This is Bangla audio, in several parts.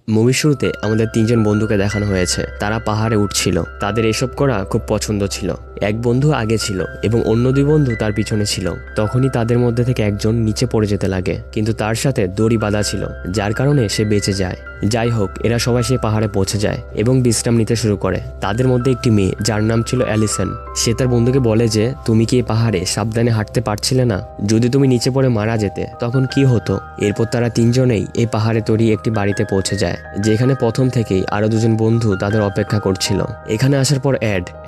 মুভির শুরুতে আমাদের তিনজন বন্ধুকে দেখানো হয়েছে। তারা পাহাড়ে উঠছিল। তাদের এসব করা খুব পছন্দ ছিল। এক বন্ধু আগে ছিল এবং অন্য দুই বন্ধু তার পিছনে ছিল। তখনই তাদের মধ্যে থেকে একজন নিচে পড়ে যেতে লাগে, কিন্তু তার সাথে দড়ি বাঁধা ছিল, যার কারণে সে বেঁচে যায়। যাই হোক, এরা সবাই সেই পাহাড়ে পৌঁছে যায় এবং বিশ্রাম নিতে শুরু করে। তাদের মধ্যে একটি মেয়ে, যার নাম ছিল অ্যালিসন, সে তার বন্ধুকে বলে যে তুমি কি এই পাহাড়ে সাবধানে হাঁটতে পারছিলে না? যদি তুমি নিচে পড়ে মারা যেতে তখন কি হতো? এরপর তারা তিনজনেই এই পাহাড়ে তৈরি একটি বাড়িতে পৌঁছে যায়, যেখানে প্রথম থেকেই আরো দুজন বন্ধু তাদের অপেক্ষা করছিল। এখানে আসার পর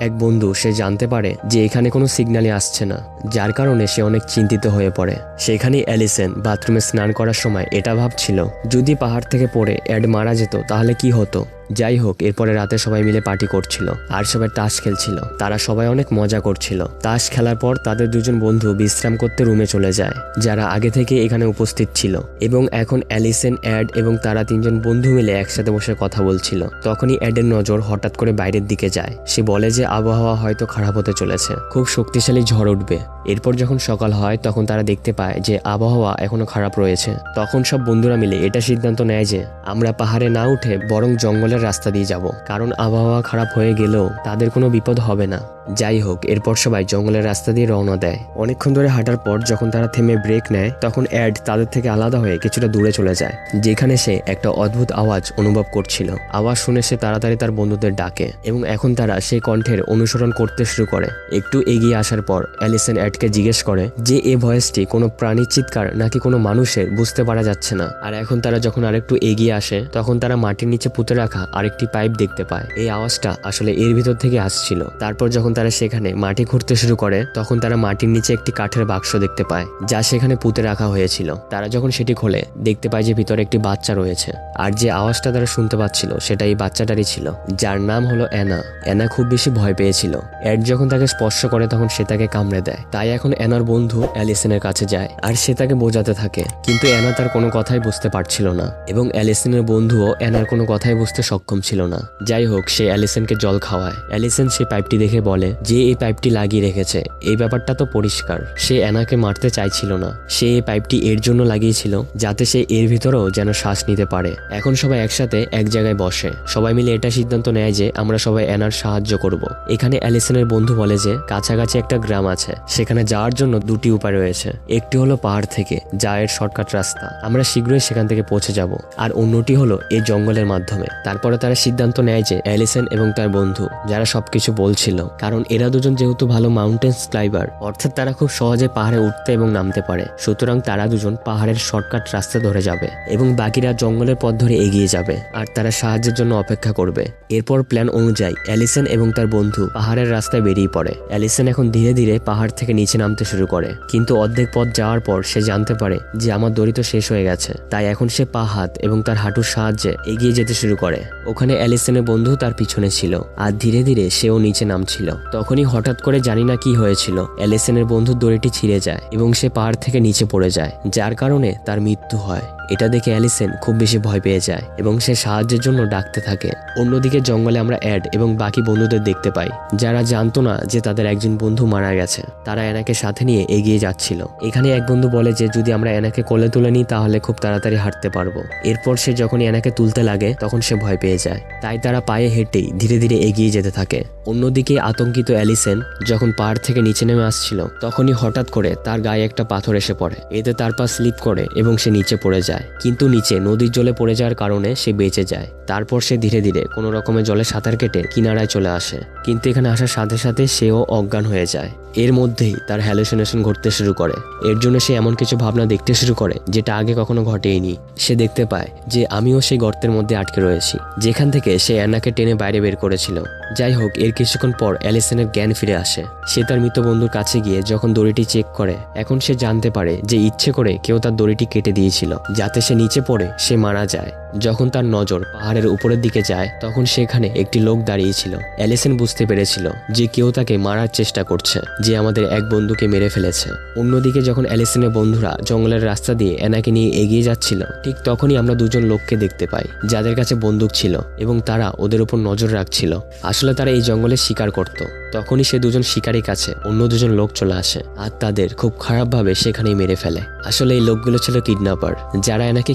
এক বন্ধু সে জানতে পারে যে এখানে কোনো সিগন্যালই আসছে না, যার কারণে সে অনেক চিন্তিত হয়ে পড়ে। সেখানেই অ্যালিসন বাথরুমে স্নান করার সময় এটা ভাবছিল, যদি পাহাড় থেকে পড়ে মারা যেত তাহলে কি হতো। যাই হোক, এরপরে রাতে সবাই মিলে পার্টি করছিল আর সবাই তাস খেলছিল। তারা সবাই অনেক মজা করছিল। তাস খেলার পর তাদের দুজন বন্ধু বিশ্রাম করতে রুমে চলে যায়, যারা আগে থেকে এখানে উপস্থিত ছিল। এবং এখন অ্যালিসন, অ্যাড এবং তারা তিনজন বন্ধু মিলে একসাথে বসে কথা বলছিল। তখনই অ্যাডের নজর হঠাৎ করে বাইরের দিকে যায়। সে বলে যে আবহাওয়া হয়তো খারাপ হতে চলেছে, খুব শক্তিশালী ঝড় উঠবে। এরপর যখন সকাল হয় তখন তারা দেখতে পায় যে আবহাওয়া এখনো খারাপ রয়েছে। তখন সব বন্ধুরা মিলে এটা সিদ্ধান্ত নেয় যে আমরা পাহাড়ে না উঠে বরং জঙ্গলের রাস্তা দিয়ে যাব, কারণ আবহাওয়া খারাপ হয়ে গেলেও তাদের কোনো বিপদ হবে না। যাই হোক, এরপর সবাই জঙ্গলের রাস্তা দিয়ে রওনা দেয়। অনেকক্ষণ ধরে হাঁটার পর যখন তারা থেমে ব্রেক নেয়, তখন অ্যাড তাদের থেকে আলাদা হয়ে কিছুটা দূরে চলে যায়, যেখানে সে একটা অদ্ভুত আওয়াজ অনুভব করছিল। আওয়াজ শুনে সে তাড়াতাড়ি তার বন্ধুদের ডাকে এবং এখন তারা সেই কণ্ঠের অনুসরণ করতে শুরু করে। একটু এগিয়ে আসার পর অ্যালিসন অ্যাডকে জিজ্ঞেস করে যে এই ভয়েসটি কোনো প্রাণীর চিৎকার নাকি কোনো মানুষের, বুঝতে পারা যাচ্ছে না। আর এখন তারা যখন আরেকটু এগিয়ে আসে তখন তারা মাটির নিচে পুঁতে রাখা আরেকটি পাইপ দেখতে পায়। এই আওয়াজটা আসলে এর ভিতর থেকে আসছিল। তারপর যখন তারা সেখানে মাটি খুঁড়তে শুরু করে তখন তারা মাটির নিচে একটি কাঠের বাক্স দেখতে পায়, যা সেখানে পুঁতে রাখা হয়েছিল। তারা যখন সেটি খোলে দেখতে পায় যে ভিতরে একটি বাচ্চা রয়েছে, আর যে আওয়াজটা তারা শুনতে পাচ্ছিল সেটা এই বাচ্চাটারই ছিল, যার নাম হলো অ্যানা। অ্যানা খুব বেশি ভয় পেয়েছিল। অ্যাড যখন তাকে স্পর্শ করে তখন সে তাকে কামড়ে দেয়। তাই এখন অ্যানার বন্ধু অ্যালিসনের কাছে যায় আর সে তাকে বোঝাতে থাকে, কিন্তু অ্যানা তার কোনো কথাই বুঝতে পারছিল না এবং অ্যালিসনের বন্ধুও অ্যানার কোনো কথাই বুঝতে সক্ষম ছিল না। যাই হোক, সে অ্যালিসনকে জল খাওয়ায়। অ্যালিসন সেই পাইপটি দেখে বলে যে এই পাইপটি লাগিয়ে রেখেছে, এই ব্যাপারটা তো পরিষ্কার। সে অ্যানাকে মারতে চাইছিল না, সে এই পাইপটি এর জন্য লাগিয়েছিল যাতে সে এর ভিতরেও যেন শ্বাস নিতে পারে। এখন সবাই একসাথে এক জায়গায় বসে। সবাই মিলে এটা সিদ্ধান্ত নেয় যে আমরা সবাই অ্যানার সাহায্য করব। এখানে অ্যালিসনের বন্ধু বলে যে কাছাকাছি একটা গ্রাম আছে, সেখানে যাওয়ার জন্য দুটি উপায় রয়েছে। একটি হলো পাহাড় থেকে, যা এর শর্টকাট রাস্তা, আমরা শীঘ্রই সেখান থেকে পৌঁছে যাব, আর অন্যটি হলো এই জঙ্গলের মাধ্যমে। তারপরে তারা সিদ্ধান্ত নেয় যে অ্যালিসন এবং তার বন্ধু, যারা সবকিছু বলছিল, কারণ এরা দুজন যেহেতু ভালো মাউন্টেন ক্লাইম্বার, অর্থাৎ তারা খুব সহজে পাহাড়ে উঠতে এবং নামতে পারে, সুতরাং তারা দুজন পাহাড়ের শর্টকাট রাস্তা ধরে যাবে এবং বাকিরা জঙ্গলের পথ ধরে এগিয়ে যাবে আর তারা সাহায্যের জন্য অপেক্ষা করবে। এরপর প্ল্যান অনুযায়ী অ্যালিসন এবং তার বন্ধু পাহাড়ের রাস্তায় বেরিয়ে পড়ে। অ্যালিসন এখন ধীরে ধীরে পাহাড় থেকে নিচে নামতে শুরু করে, কিন্তু অর্ধেক পথ যাওয়ার পর সে জানতে পারে যে আমার দড়ি তো শেষ হয়ে গেছে। তাই এখন সে পা হাত এবং তার হাঁটুর সাহায্যে এগিয়ে যেতে শুরু করে। ওখানে অ্যালিসনের বন্ধু তার পিছনে ছিল আর ধীরে ধীরে সেও নিচে নামছিল। তখনই হঠাৎ করে জানি না কি হয়েছিল, অ্যালিসনের বন্ধুর দড়িটি ছিঁড়ে যায় এবং সে পাহাড় থেকে নিচে পড়ে যায়, যার কারণে তার মৃত্যু হয়। এটা দেখে অ্যালিসন খুব বেশি ভয় পেয়ে যায় এবং সে সাহায্যের জন্য ডাকতে থাকে। অন্যদিকে জঙ্গলে আমরা অ্যাড এবং বাকি বন্ধুদের দেখতে পাই, যারা জানতো না যে তাদের একজন বন্ধু মারা গেছে। তারা অ্যানাকে সাথে নিয়ে এগিয়ে যাচ্ছিল। এখানে এক বন্ধু বলে যে যদি আমরা অ্যানাকে কোলে তুলে নিই তাহলে খুব তাড়াতাড়ি হাঁটতে পারবো। এরপর সে যখন অ্যানাকে তুলতে লাগে তখন সে ভয় পেয়ে যায়, তাই তারা পায়ে হেঁটেই ধীরে ধীরে এগিয়ে যেতে থাকে। অন্যদিকে আতঙ্কিত অ্যালিসন যখন পাহাড় থেকে নিচে নেমে আসছিল তখনই হঠাৎ করে তার গায়ে একটা পাথর এসে পড়ে। এতে তার পা স্লিপ করে এবং সে নিচে পড়ে যায়, কিন্তু নিচে নদীর জলে পড়ে যাওয়ার কারণে সে বেঁচে যায়। তারপর সে ধীরে ধীরে কোনো রকমের জলে সাঁতার কেটে কিনারায় চলে আসে, কিন্তু এখানে আসার সাথে সাথে সেও অজ্ঞান হয়ে যায়। এর মধ্যেই তার হ্যালুসিনেশন ঘটতে শুরু করে। এর জন্য সে এমন কিছু ভাবনা দেখতে শুরু করে যেটা আগে কখনো ঘটেইনি। সে দেখতে পায় যে আমিও সেই গর্তের মধ্যে আটকে রয়েছি, যেখান থেকে সে অ্যানাকে টেনে বাইরে বের করেছিল। যাই হোক, এর কিছুক্ষণ পর অ্যালিসনের জ্ঞান ফিরে আসে। সে তার মৃত বন্ধুর কাছে গিয়ে যখন দড়িটি চেক করে, এখন সে জানতে পারে যে ইচ্ছে করে কেউ তার দড়িটি কেটে দিয়েছিল যাতে সে নিচে পড়ে সে মারা যায়। যখন তার নজর পাহাড়ের উপরের দিকে যায় তখন সেখানে একটি লোক দাঁড়িয়েছিল। অ্যালিসন বুঝতে পেরেছিল যে কেউ তাকে মারার চেষ্টা করছে, যে আমাদের এক বন্ধুকে মেরে ফেলেছে। অন্যদিকে যখন অ্যালিসনের বন্ধুরা জঙ্গলের রাস্তা দিয়ে অ্যানাকে নিয়ে এগিয়ে যাচ্ছিল, ঠিক তখনই আমরা দুজন লোককে দেখতে পাই যাদের কাছে বন্দুক ছিল এবং তারা ওদের উপর নজর রাখছিল। আসলে তারা এই জঙ্গলে শিকার করত। তখনই সে দুজন শিকারীর কাছে অন্য দুজন লোক চলে আসে আর তাদের খুব খারাপভাবে সেখানেই মেরে ফেলে। আসলে এই লোকগুলো ছিল কিডন্যাপার, যারা এনাকে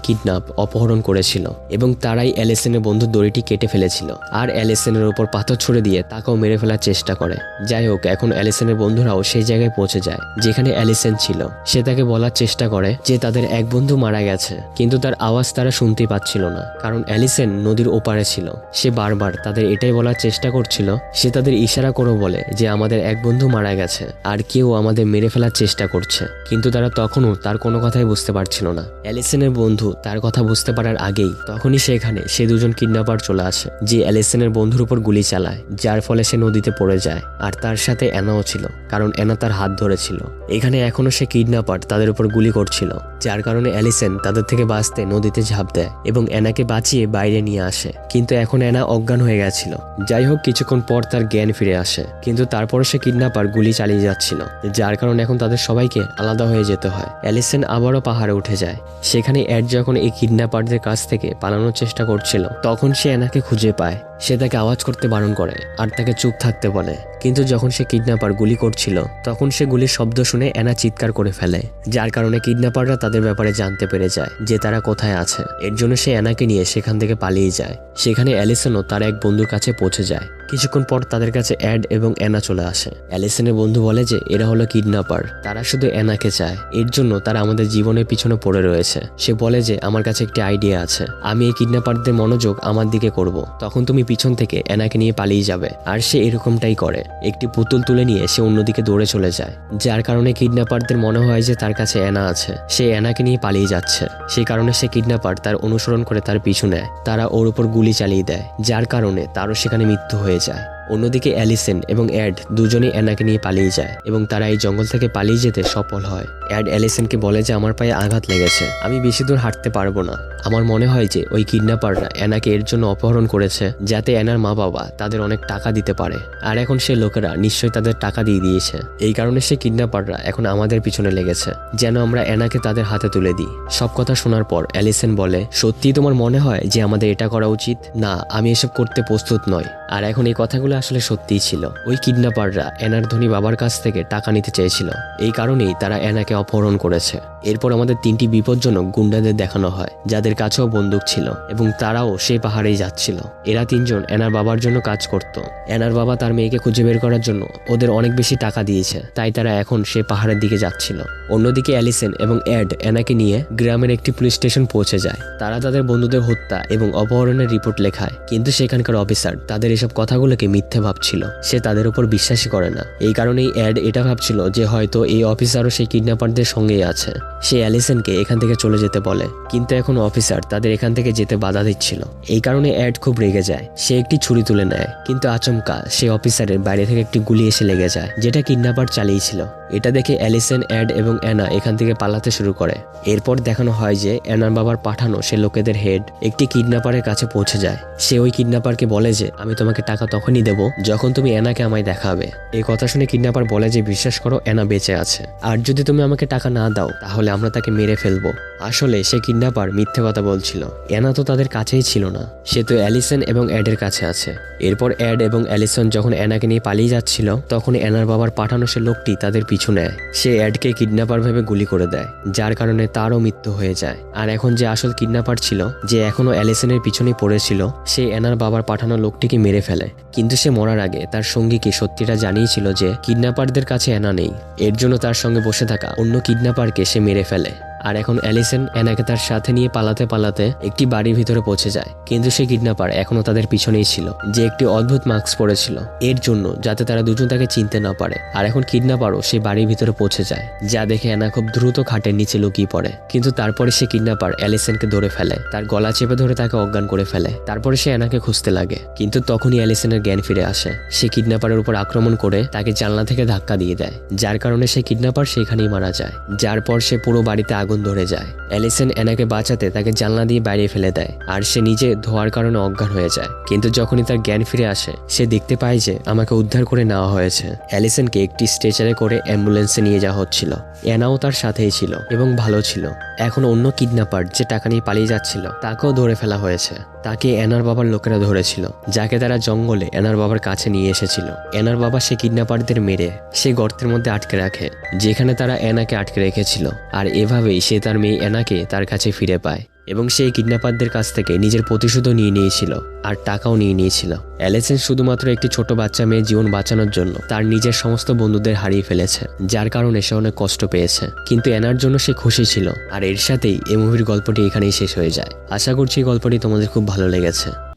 অপহরণ করেছিল এবং তারাই অ্যালিসনের বন্ধুর দড়িটি কেটে ফেলেছিল আর অ্যালিসনের উপর পাথর ছুড়ে দিয়ে তাকেও মেরে ফেলার চেষ্টা করে। যাই হোক, এখন অ্যালিসনের বন্ধুরাও সেই জায়গায় পৌঁছে যায় যেখানে অ্যালিসন ছিল। সে তাকে বলার চেষ্টা করে যে তাদের এক বন্ধু মারা গেছে, কিন্তু তার আওয়াজ তারা শুনতেই পাচ্ছিল না, কারণ অ্যালিসন নদীর ওপারে ছিল। সে বারবার তাদের এটাই বলার চেষ্টা করছিল, সে তাদের ইশারা করে বলে যে আমাদের এক বন্ধু মারা গেছে আর কেউ আমাদের মেরে ফেলার চেষ্টা করছে, কিন্তু তারা তখনও তার কোনো কথাই বুঝতে পারছিল না। অ্যালিসনের বন্ধু তার কথা বুঝতে পারার আগেই তখনই সেখানে সে দুজন কিডন্যাপার চলে আসে, যে অ্যালিসনের বন্ধুর উপর গুলি চালায়, যার ফলে সে নদীতে পড়ে যায়। আর তার সাথে অ্যানাও ছিল, কারণ অ্যানা তার হাত ধরেছিল। এখানে এখনো সে কিডন্যাপার তাদের উপর গুলি করছিল, যার কারণে অ্যালিসন তাদের থেকে বাঁচতে নদীতে ঝাঁপ দেয় এবং অ্যানাকে বাঁচিয়ে বাইরে নিয়ে আসে, কিন্তু এখন অ্যানা অজ্ঞান হয়ে গেছিল। যাই হোক, কিছুক্ষণ পর তার জ্ঞান ফিরে আসে, কিন্তু তারপরে সে কিডন্যাপার গুলি চালিয়ে যাচ্ছিল, যার কারণে এখন তাদের সবাইকে আলাদা হয়ে যেতে হয়। অ্যালিসন আবারও পাহাড়ে উঠে যায়। সেখানে অ্যাড যখন এই কিডন্যাপারদের কাছ থেকে পালানোর চেষ্টা করছিল, তখন সে অ্যানাকে খুঁজে পায়। সে তাকে আওয়াজ করতে বারণ করে আর তাকে চুপ থাকতে বলে, কিন্তু যখন সে কিডন্যাপার গুলি করছিল তখন সে গুলির শব্দ শুনে অ্যানা চিৎকার করে ফেলে, যার কারণে কিডন্যাপাররা তাদের ব্যাপারে জানতে পেরে যায় যে তারা কোথায় আছে। এর জন্য সে অ্যানাকে নিয়ে সেখান থেকে পালিয়ে যায়। সেখানে অ্যালিসনও তার এক বন্ধুর কাছে পৌঁছে যায়। কিছুক্ষণ পর তাদের কাছে অ্যাড এবং অ্যানা চলে আসে। অ্যালিসনের বন্ধু বলে যে এরা হলো কিডন্যাপার, তারা শুধু অ্যানাকে চায়, এর জন্য তারা আমাদের জীবনের পিছনে পড়ে রয়েছে। সে বলে যে আমার কাছে একটি আইডিয়া আছে, আমি এই কিডন্যাপারদের মনোযোগ আমার দিকে করব, তখন তুমি পিছন থেকে অ্যানাকে নিয়ে পালিয়ে যাবে। আর সে এরকমটাই করে, একটি পুতুল তুলে নিয়ে সে অন্যদিকে দৌড়ে চলে যায়, যার কারণে কিডন্যাপারদের মনে হয় যে তার কাছে অ্যানা আছে, সে অ্যানাকে নিয়ে পালিয়ে যাচ্ছে। সেই কারণে সে কিডন্যাপার তার অনুসরণ করে তার পিছু নেয়। তারা ওর উপর গুলি চালিয়ে দেয়, যার কারণে তারও সেখানে মৃত্যু হয়ে যায়। অন্যদিকে অ্যালিসন এবং অ্যাড দুজনেই অ্যানাকে নিয়ে পালিয়ে যায় এবং তারা এই জঙ্গল থেকে পালিয়ে যেতে সফল হয়। অ্যাড অ্যালিসনকে বলে যে আমার পায়ে আঘাত লেগেছে, আমি বেশি দূর হাঁটতে পারবো না। আমার মনে হয় যে ওই কিডন্যাপাররা অ্যানাকে এর জন্য অপহরণ করেছে যাতে অ্যানার মা বাবা তাদের অনেক টাকা দিতে পারে, আর এখন সে লোকেরা নিশ্চয়ই তাদের টাকা দিয়ে দিয়েছে। এই কারণে সে কিডন্যাপাররা এখন আমাদের পিছনে লেগেছে যেন আমরা অ্যানাকে তাদের হাতে তুলে দিই। সব কথা শোনার পর অ্যালিসন বলে, সত্যি তোমার মনে হয় যে আমাদের এটা করা উচিত? না, আমি এসব করতে প্রস্তুত নই। আর এখন এই কথাগুলো আসলে সত্যিই ছিল। ওই কিডন্যাপাররা অ্যানার ধনী বাবার কাছ থেকে টাকা নিতে চেয়েছিল, এই কারণেই তারা অ্যানাকে অপহরণ করেছে। এরপর আমাদের তিনটি বিপজ্জনক গুন্ডাদের দেখানো হয়, যাদের কাছেও বন্দুক ছিল এবং তারাও সেই পাহাড়েই যাচ্ছিল। এরা তিনজন অ্যানার বাবার জন্য কাজ করত। অ্যানার বাবা তার মেয়েকে খুঁজে বের করার জন্য ওদের অনেক বেশি টাকা দিয়েছে, তাই তারা এখন সেই পাহাড়ের দিকে যাচ্ছিল। অন্যদিকে অ্যালিসন এবং অ্যাড অ্যানাকে নিয়ে গ্রামের একটি পুলিশ স্টেশন পৌঁছে যায়। তারা তাদের বন্ধুদের হত্যা এবং অপহরণের রিপোর্ট লেখায়, কিন্তু সেখানকার অফিসার তাদের এসব কথাগুলোকে মিথ্যে ভাবছিল, সে তাদের উপর বিশ্বাসই করে না। এই কারণেই অ্যাড এটা ভাবছিল যে হয়তো এই অফিসারও সেই কিডন্যাপারদের সঙ্গেই আছে। সে অ্যালিসনকে এখান থেকে চলে যেতে বলে, কিন্তু এখন অফিসার তাদের এখান থেকে যেতে বাধা দিচ্ছিল। এই কারণে অ্যাড খুব রেগে যায়। সে একটি ছুরি তুলে নেয়, কিন্তু আচমকা সে অফিসারের বাইরে থেকে একটি গুলি এসে লেগে যায়, যেটা কিডন্যাপার চালিয়েছিল। এটা দেখে অ্যালিসন, অ্যাড এবং অ্যানা এখান থেকে পালাতে শুরু করে। এরপর দেখানো হয় যে অ্যানার বাবার পাঠানো সে লোকেদের হেড একটি কিডন্যাপারের কাছে পৌঁছে যায়। সে ওই কিডন্যাপারকে বলে যে আমি তোমাকে টাকা তখনই দেব যখন তুমি অ্যানাকে আমায় দেখাবে। এই কথা শুনে কিডন্যাপার বলে যে বিশ্বাস করো, অ্যানা বেঁচে আছে, আর যদি তুমি আমাকে টাকা না দাও তাহলে আমরা তাকে মেরে ফেলবো। আসলে সে কিডন্যাপার মিথ্যে কথা বলছিল, অ্যানা তো তাদের কাছেই ছিল না, সে তো অ্যালিসন এবং অ্যাডের কাছে আছে। এরপর অ্যাড এবং অ্যালিসন যখন অ্যানাকে নিয়ে পালিয়ে যাচ্ছিল, তখন অ্যানার বাবার পাঠানো সে লোকটি তাদের পিছু নেয়। সে অ্যাডকে কিডন্যাপার ভেবে গুলি করে দেয়, যার কারণে তারও মৃত্যু হয়ে যায়। আর এখন যে আসল কিডন্যাপার ছিল, যে এখনো অ্যালিসনের পিছনেই পড়েছিল, সে অ্যানার বাবার পাঠানো লোকটিকে মেরে ফেলে। কিন্তু সে মরার আগে তার সঙ্গীকে সত্যিটা জানিয়েছিল যে কিডন্যাপারদের কাছে অ্যানা নেই। এর জন্য তার সঙ্গে বসে থাকা অন্য কিডন্যাপারকে সে মেরে ফেলে। আর এখন অ্যালিসন অ্যানাকে তার সাথে নিয়ে পালাতে পালাতে একটি বাড়ির ভিতরে পৌঁছে যায়, কিন্তু সেই কিডন্যাপার এখনো তাদের পিছনেই ছিল, যে একটি অদ্ভুত মাস্ক পরেছিল, এর জন্য যাতে তারা দুজন তাকে চিনতে না পারে। আর এখন কিডন্যাপারও সেই বাড়ির ভিতরে পৌঁছে যায়, যা দেখে অ্যানা খুব দ্রুত খাটের নিচে লুকিয়ে পড়ে। কিন্তু তারপরে সে কিডন্যাপার অ্যালিসনকে ধরে ফেলে, তার গলা চেপে ধরে তাকে অজ্ঞান করে ফেলে। তারপরে সে অ্যানাকে খুঁজতে লাগে, কিন্তু তখনই অ্যালিসনের জ্ঞান ফিরে আসে। সে কিডন্যাপারের উপর আক্রমণ করে তাকে জানলা থেকে ধাক্কা দিয়ে দেয়, যার কারণে সে কিডন্যাপার সেখানেই মারা যায়। যার পর সে পুরো বাড়িতে আগুন আগুন ধরে যায়। অ্যালিসন অ্যানাকে বাঁচাতে তাকে জানলা দিয়ে বাইরে ফেলে দেয় আর সে নিজে ধোয়ার কারণে অজ্ঞান হয়ে যায়। কিন্তু যখনই তার জ্ঞান ফিরে আসে সে দেখতে পায় যে আমাকে উদ্ধার করে নেওয়া হয়েছে। অ্যালিসনকে একটি স্ট্রেচারে করে অ্যাম্বুলেন্সে নিয়ে যাওয়া হচ্ছিল। অ্যানাও তার সাথেই ছিল এবং ভালো ছিল। এখন অন্য কিডন্যাপার যে টাকা নিয়ে পালিয়ে যাচ্ছিল তাকেও ধরে ফেলা হয়েছে। তাকে অ্যানার বাবার লোকেরা ধরেছিল, যাকে তারা জঙ্গলে অ্যানার বাবার কাছে নিয়ে এসেছিল। অ্যানার বাবা সে কিডন্যাপারদের মেরে সে গর্তের মধ্যে আটকে রাখে, যেখানে তারা অ্যানাকে আটকে রেখেছিল। আর এভাবেই সে তার মেয়ে অ্যানাকে তার কাছে ফিরে পায় এবং সেই কিডন্যাপারদের কাছ থেকে নিজের প্রতিশোধও নিয়ে নিয়েছিল আর টাকাও নিয়ে নিয়েছিল। অ্যালিসন শুধুমাত্র একটি ছোট বাচ্চা মেয়ের জীবন বাঁচানোর জন্য তার নিজের সমস্ত বন্ধুদের হারিয়ে ফেলেছে, যার কারণে সে অনেক কষ্ট পেয়েছে। কিন্তু অ্যানার জন্য সে খুশি ছিল। আর এর সাথেই এই মুভির গল্পটি এখানেই শেষ হয়ে যায়। আশা করছি এই গল্পটি তোমাদের খুব ভালো লেগেছে।